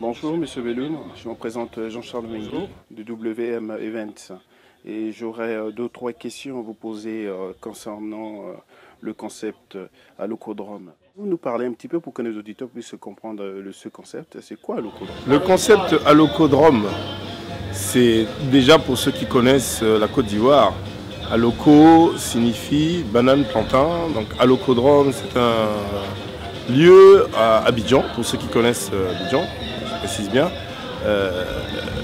Bonjour Monsieur Belloun, je me présente Jean-Charles Mengo de WM Events et j'aurais deux ou trois questions à vous poser concernant le concept Allocodrome. Vous nous parlez un petit peu pour que nos auditeurs puissent comprendre ce concept. C'est quoi Allocodrome? Le concept Allocodrome, c'est déjà pour ceux qui connaissent la Côte d'Ivoire. Alloco signifie banane plantain, donc Allocodrome c'est un lieu à Abidjan, pour ceux qui connaissent Abidjan. Je précise bien,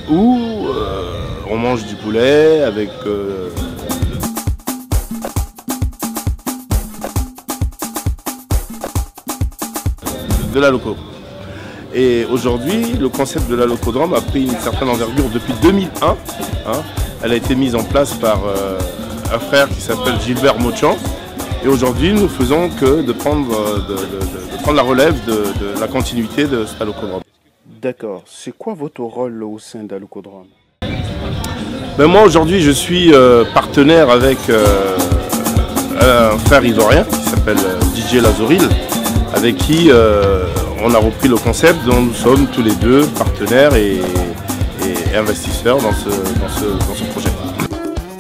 où on mange du poulet avec de l'alloco. Et aujourd'hui, le concept de l'allocodrome a pris une certaine envergure depuis 2001. Hein. Elle a été mise en place par un frère qui s'appelle Gilbert Mochan. Et aujourd'hui, nous faisons que de prendre la relève de la continuité de cet allocodrome. D'accord. C'est quoi votre rôle au sein d'Allocodrome? Ben moi aujourd'hui je suis partenaire avec un frère ivoirien qui s'appelle DJ Lazoril, avec qui on a repris le concept dont nous sommes tous les deux partenaires et investisseurs dans ce projet.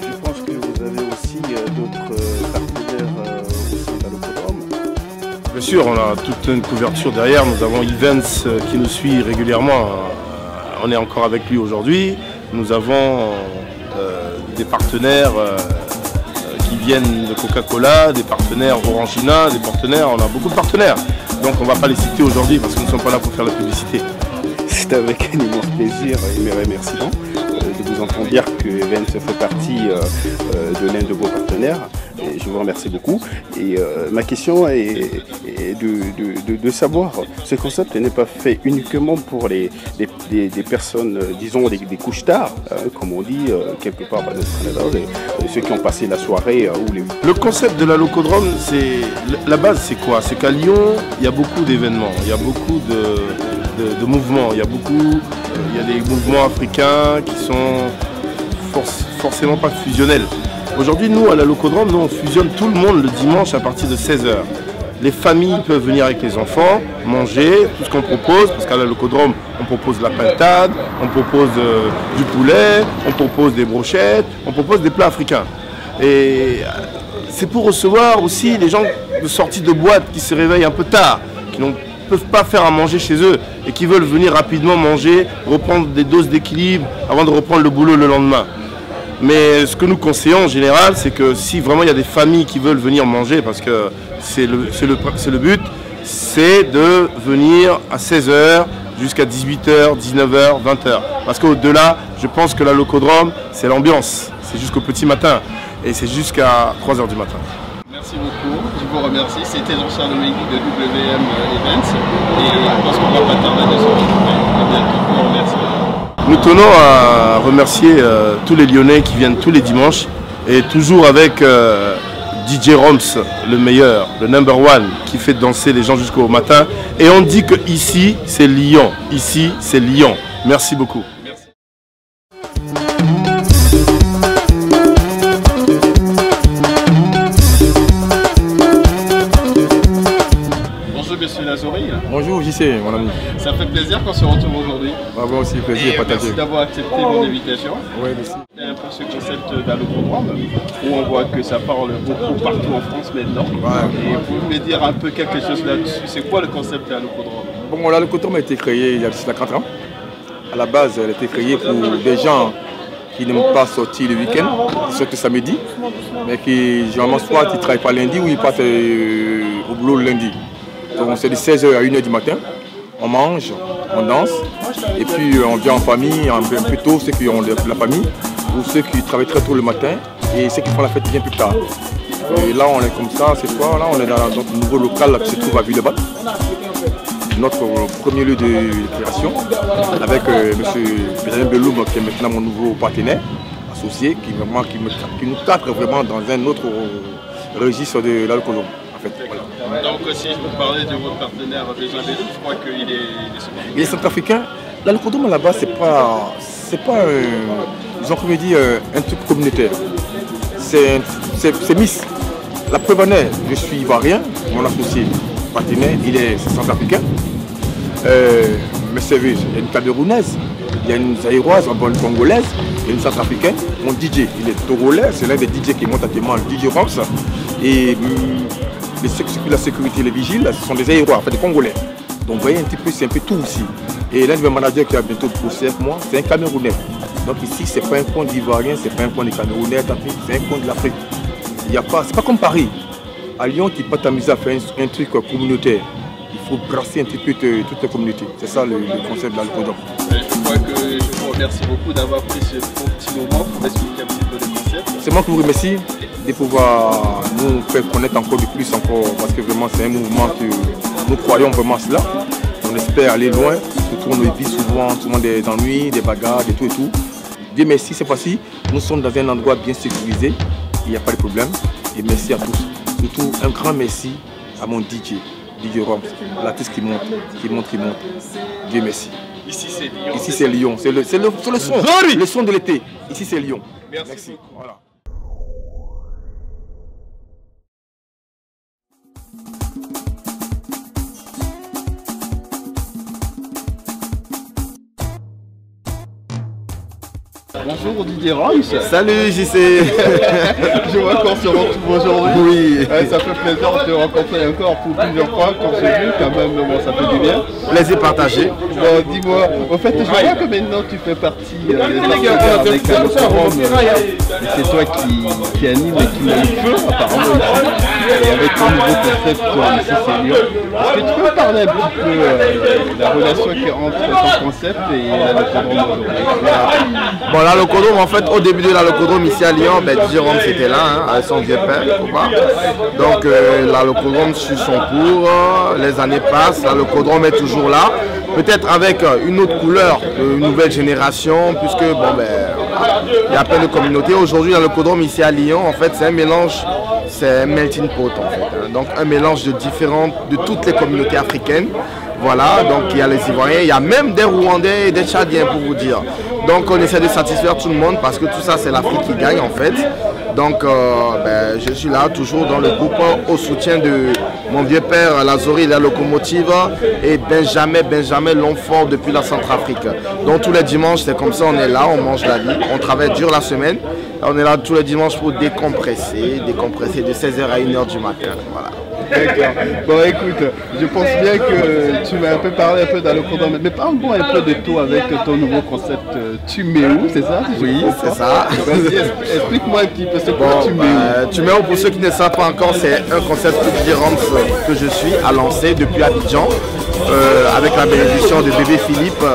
Je pense que vous avez aussi d'autres partenaires au sein d'Allocodrome. Bien sûr, on a toute une couverture derrière. Nous avons Events qui nous suit régulièrement. On est encore avec lui aujourd'hui. Nous avons des partenaires qui viennent de Coca-Cola, des partenaires Orangina, des partenaires. On a beaucoup de partenaires. Donc on ne va pas les citer aujourd'hui parce que nous ne sommes pas là pour faire la publicité. C'est avec un immense plaisir et mes remerciements de vous entendre dire que Events fait partie de l'un de vos partenaires. Et je vous remercie beaucoup. Et ma question est de savoir, ce concept n'est pas fait uniquement pour des personnes, disons des couches tard, comme on dit quelque part dans le Canada, ceux qui ont passé la soirée. Le concept de l'allocodrome, la base c'est quoi? C'est qu'à Lyon, il y a beaucoup d'événements, il y a beaucoup de mouvements, il y a des mouvements africains qui sont forcément pas fusionnels. Aujourd'hui, nous, à l'allocodrome, on fusionne tout le monde le dimanche à partir de 16 h. Les familles peuvent venir avec les enfants, manger, tout ce qu'on propose, parce qu'à l'allocodrome, on propose de la pintade, on propose du poulet, on propose des brochettes, on propose des plats africains. Et c'est pour recevoir aussi les gens de sortie de boîte qui se réveillent un peu tard, qui ne peuvent pas faire à manger chez eux et qui veulent venir rapidement manger, reprendre des doses d'équilibre avant de reprendre le boulot le lendemain. Mais ce que nous conseillons en général, c'est que si vraiment il y a des familles qui veulent venir manger, parce que c'est le but, c'est de venir à 16 h jusqu'à 18 h, 19 h, 20 h. Parce qu'au-delà, je pense que l'allocodrome, c'est l'ambiance. C'est jusqu'au petit matin et c'est jusqu'à 3 h du matin. Merci beaucoup, je vous remercie. C'était Jean-Charles Mengo de WM Events et je pense qu'on ne va pas tarder à se retrouver. À bientôt, je vous remercie. Nous tenons à remercier tous les Lyonnais qui viennent tous les dimanches et toujours avec DJ Roms, le meilleur, le number one, qui fait danser les gens jusqu'au matin. Et on dit que ici c'est Lyon, ici c'est Lyon. Merci beaucoup. Monsieur Lazoril. Bonjour JC, mon ami. Ça fait plaisir qu'on se retrouve aujourd'hui. Moi aussi, plaisir à partager. Merci d'avoir accepté mon invitation. Oui, merci. C'est un peu ce concept d'allocodrome où on voit que ça parle beaucoup partout en France maintenant. Ouais. Et vous pouvez me dire un peu quelque chose là-dessus. C'est quoi le concept d'allocodrome? Bon, l'allocodrome a été créé il y a 4 ans. À la base, elle a été créée pour des gens qui n'aiment pas sortir le week-end, qui sortent samedi, mais qui généralement soit ils ne travaillent pas lundi ou ils partent au boulot le lundi. Donc c'est de 16 h à 1 h du matin, on mange, on danse, et puis on vient en famille, un peu tôt, ceux qui ont de la famille, ou ceux qui travaillent très tôt le matin, et ceux qui font la fête bien plus tard. Et là on est comme ça, ce soir, là on est dans notre nouveau local là, qui se trouve à Villebat. notre premier lieu de création, avec M. Benjamin Beloum, qui est maintenant mon nouveau partenaire associé, qui nous cadre vraiment dans un autre registre de l'alcoolome. En fait, voilà. Donc si je vous parlais de votre partenaire Benjamin Beloum, je crois qu'il est... Il est centrafricain. L'alcoolome là-bas, c'est pas disons comme dit, un truc communautaire. C'est Miss. La preuve en est, je suis ivoirien, mon associé partenaire, il est centrafricain. Mes services, il y a une Camerounaise, il y a une Zaïroise, une Congolaise, il y a une Centrafricaine. Mon DJ, il est togolais, c'est l'un des DJ qui monte actuellement, le DJ Rox. Et la sécurité, les vigiles, ce sont des Zaïrois, enfin des Congolais. Donc vous voyez un petit peu, c'est un peu tout aussi. Et l'un de mes managers qui a bientôt bossé avec moi, c'est un Camerounais. Donc ici, c'est pas un coin d'Ivoirien, c'est pas un coin de Camerounais, c'est un coin de l'Afrique. C'est pas comme Paris. À Lyon, tu peux t'amuser à faire un truc communautaire. Il faut brasser un petit peu toute la communauté. C'est ça le concept de l'alcoolome. Je crois que je vous remercie beaucoup d'avoir pris ce petit moment pour expliquer un petit peu le concept. C'est moi qui vous remercie de pouvoir nous faire connaître encore de plus parce que vraiment c'est un mouvement que nous croyons vraiment à cela. On espère aller loin, surtout on vit souvent des ennuis, des bagarres, des tout et tout. Dieu merci, cette fois-ci, nous sommes dans un endroit bien sécurisé, il n'y a pas de problème. Et merci à tous. Surtout un grand merci à mon DJ Roms, l'artiste qui monte. Dieu merci. Ici c'est Lyon. Ici c'est Lyon. C'est le son. Le son de l'été. Ici c'est Lyon. Merci. Voilà. Bonjour Didier Roms. Salut JC. Je vois qu'on se retrouve aujourd'hui. Oui. Ça fait plaisir de te rencontrer encore pour plusieurs fois qu'on s'est vu quand même, bon, ça fait du bien. Plaisir partagé. Bon, dis-moi, au fait je vois que maintenant tu fais partie des partenaires avec l'alcoolome. C'est toi qui anime et qui met le feu apparemment ici. Et avec ton nouveau concept ici c'est Lyon. Est-ce que tu peux parler un petit peu de la relation qui est entre ton concept et l'alcoolome aujourd'hui? Bon, l'alcoolome, en fait, au début de l'alcoolome ici à Lyon, Didier Roms était là, avec son vieux père. Donc, l'alcoolome suit son cours, les années passent, l'alcoolome est toujours là. Peut-être avec une autre couleur, une nouvelle génération, puisque, il y a plein de communautés. Aujourd'hui, l'alcoolome ici à Lyon, en fait, c'est un mélange, c'est un melting pot, en fait. Donc, un mélange de toutes les communautés africaines. Voilà, donc il y a les Ivoiriens, il y a même des Rwandais et des Tchadiens pour vous dire. Donc on essaie de satisfaire tout le monde parce que tout ça c'est l'Afrique qui gagne en fait. Donc je suis là toujours dans le groupe au soutien de mon vieux père Lazori, la locomotive, et Benjamin l'enfant depuis la Centrafrique. Donc tous les dimanches c'est comme ça, on est là, on mange la vie, on travaille dur la semaine. On est là tous les dimanches pour décompresser de 16h à 1h du matin. Voilà. D'accord. Bon écoute, je pense bien que tu m'as un peu parlé un peu d'alcoolome, mais parle-moi un peu de toi avec ton nouveau concept Tuméo, c'est ça? Oui, c'est ça. Explique-moi un petit peu ce que Tuméo. Tuméo, pour ceux qui ne savent pas encore, c'est un concept que Didier Roms que je suis à lancer depuis Abidjan. Avec la bénédiction de bébé Philippe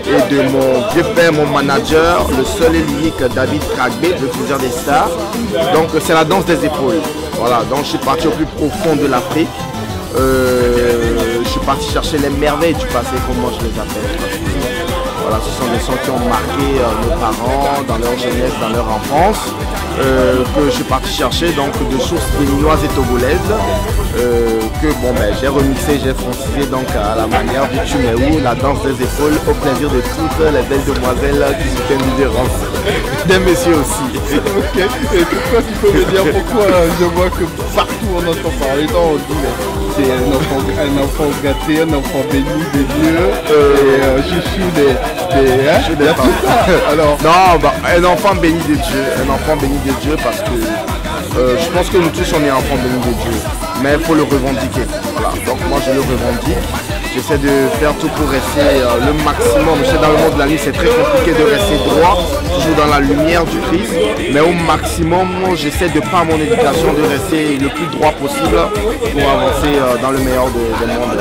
et de mon vieux père, mon manager, le seul et l'unique David Kragbe, le plusieurs des stars. Donc c'est la danse des épaules. Voilà, donc je suis parti au plus profond de l'Afrique. Je suis parti chercher les merveilles du passé, comment je les appelle. Voilà, ce sont des sons qui ont marqué nos parents dans leur jeunesse, dans leur enfance, que je suis parti chercher donc de sources béninoises et togolaises, que j'ai remixé, j'ai francisé donc à la manière du Tuméo, la danse des épaules, au plaisir de toutes les belles demoiselles qui soutiennent Didier Roms, des messieurs aussi. Ok, et pourquoi tu peux me dire pourquoi je vois que partout on entend parler, on dit c'est un enfant gâté, un enfant béni de Dieu, et chouchou des alors... Non, un enfant béni de Dieu, parce que je pense que nous tous on est enfants bénis de Dieu, mais il faut le revendiquer. Voilà. Donc moi je le revendique, j'essaie de faire tout pour rester le maximum. Je sais dans le monde de la nuit c'est très compliqué de rester droit, toujours dans la lumière du Christ, mais au maximum j'essaie de par mon éducation de rester le plus droit possible pour avancer dans le meilleur des mondes.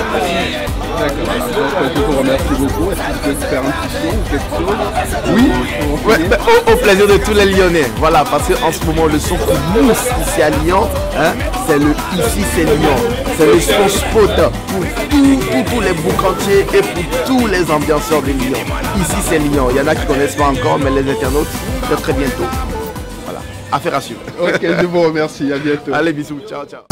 D'accord, donc je vous remercie beaucoup. Est-ce que tu peux faire un petit son ou quelque chose? Oui, au plaisir de tous les Lyonnais. Voilà, parce qu'en ce moment le son qui mousse ici à Lyon, c'est le Ici c'est Lyon. C'est le son spot pour tous les boucantiers et pour tous les ambianceurs de Lyon. Ici c'est Lyon, il y en a qui ne connaissent pas encore, mais les internautes, c'est très bientôt. Voilà, affaire à suivre. Ok, je vous remercie, à bientôt. Allez, bisous, ciao, ciao.